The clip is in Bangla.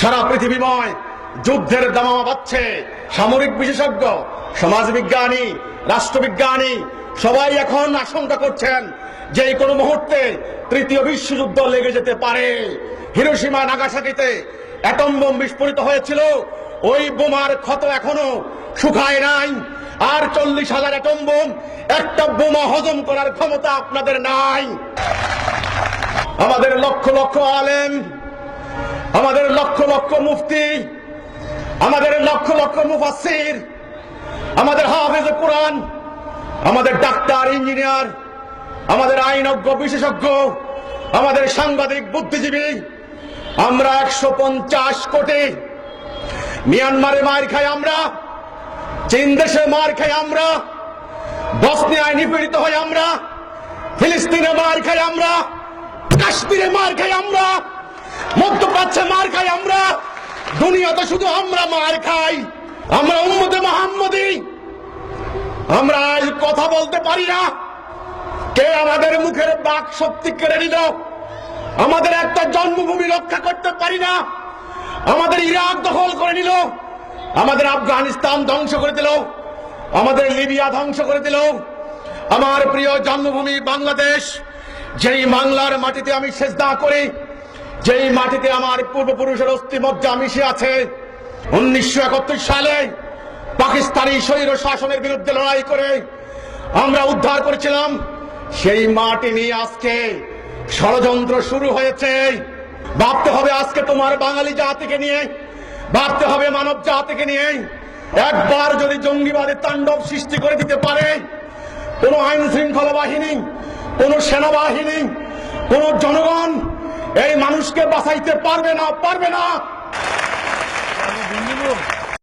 সারা পৃথিবীময় যুদ্ধের দামামা বাজছে। সামরিক বিশেষজ্ঞ, সমাজবিজ্ঞানী, রাষ্ট্রবিজ্ঞানী সবাই এখন আশঙ্কা করছেন যে কোনো মুহূর্তে তৃতীয় বিশ্বযুদ্ধ লেগে যেতে পারে। হিরোশিমা নাগাসাকিতে অ্যাটম বোম বিস্ফোরিত হয়েছিল, ওই বোমার ক্ষত এখনো শুকায় নাই। আর 40,000 অ্যাটম বোম, একটা বোমা হজম করার ক্ষমতা আপনাদের নাই। আমাদের লক্ষ লক্ষ আলেম, আমাদের লক্ষ লক্ষ মুফতি, আমাদের লক্ষ লক্ষ মুফাসসির, আমাদের হাফেজ কোরআন, আমাদের ডাক্তার, ইঞ্জিনিয়ার, আমাদের আইনজ্ঞ বিশেষজ্ঞ, আমাদের সাংবাদিক, বুদ্ধিজীবী, আমরা 150 কোটি। মিয়ানমারে মার খাই আমরা, চীন দেশে মার খাই আমরা, বসনিয়ায় নিপীড়িত হই আমরা, ফিলিস্তিনে মার খাই আমরা, কাশ্মীরে মার খাই আমরা, মধ্যপ্রাচ্যে মার খাই আমরা। দুনিয়াতে শুধু আমরা মার খাই। আমরা উম্মতে মুহাম্মদী, আমরা আজ কথা বলতে পারি না। কে আমাদের মুখের বাক শক্তি কেড়ে নিল? আমাদের একটা জন্মভূমি রক্ষা করতে পারি না। আমাদের ইরাক দখল করে নিল, আমাদের আফগানিস্তান ধ্বংস করে দিল, আমাদের লিবিয়া ধ্বংস করে দিল। আমার প্রিয় জন্মভূমি বাংলাদেশ, যেই বাংলার মাটিতে আমি সেজদা করি, যেই মাটিতে আমার পূর্বপুরুষের অস্থিমজ্জা মিশে আছে। 1971 সালে পাকিস্তানি স্বৈর শাসনের বিরুদ্ধে লড়াই করে আমরা উদ্ধার করেছিলাম। সেই মাটি নিয়ে আজকে ষড়যন্ত্র শুরু হয়েছে। ভাবতে হবে আজকে তোমার বাঙালি জাতিকে নিয়ে, ভাবতে হবে মানব জাতিকে নিয়ে। একবার যদি জঙ্গিবাদের তাণ্ডব সৃষ্টি করে দিতে পারে, কোন আইন শৃঙ্খলা বাহিনী, কোন সেনাবাহিনী, কোন জনগণ এই মানুষকে বাঁচাইতে পারবে না, পারবে না।